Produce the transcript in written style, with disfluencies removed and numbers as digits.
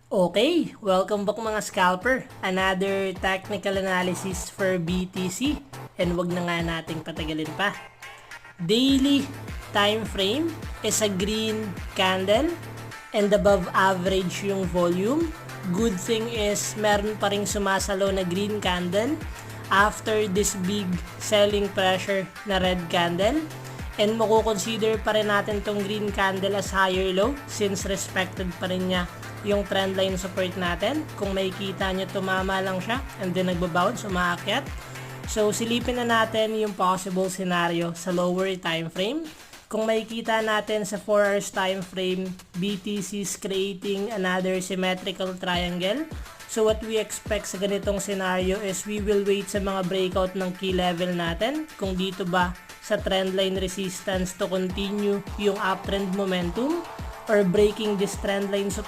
Okay, welcome back mga scalper. Another technical analysis for BTC. And wag na nga nating patagalin pa. Daily time frame is a green candle and above average yung volume. Good thing is meron pa ring sumasalo na green candle after this big selling pressure na red candle. And makukonsider pa rin natin tong green candle as higher low since respected pa rin niya yung trendline support natin. Kung makikita nyo, tumama lang siya and then nagbabounce, umaakyat. So silipin na natin yung possible scenario sa lower time frame. Kung makikita natin sa 4 hours time frame, BTC is creating another symmetrical triangle. So what we expect sa ganitong scenario is we will wait sa mga breakout ng key level natin. Kung dito ba sa trendline resistance to continue yung uptrend momentum or breaking this trendline support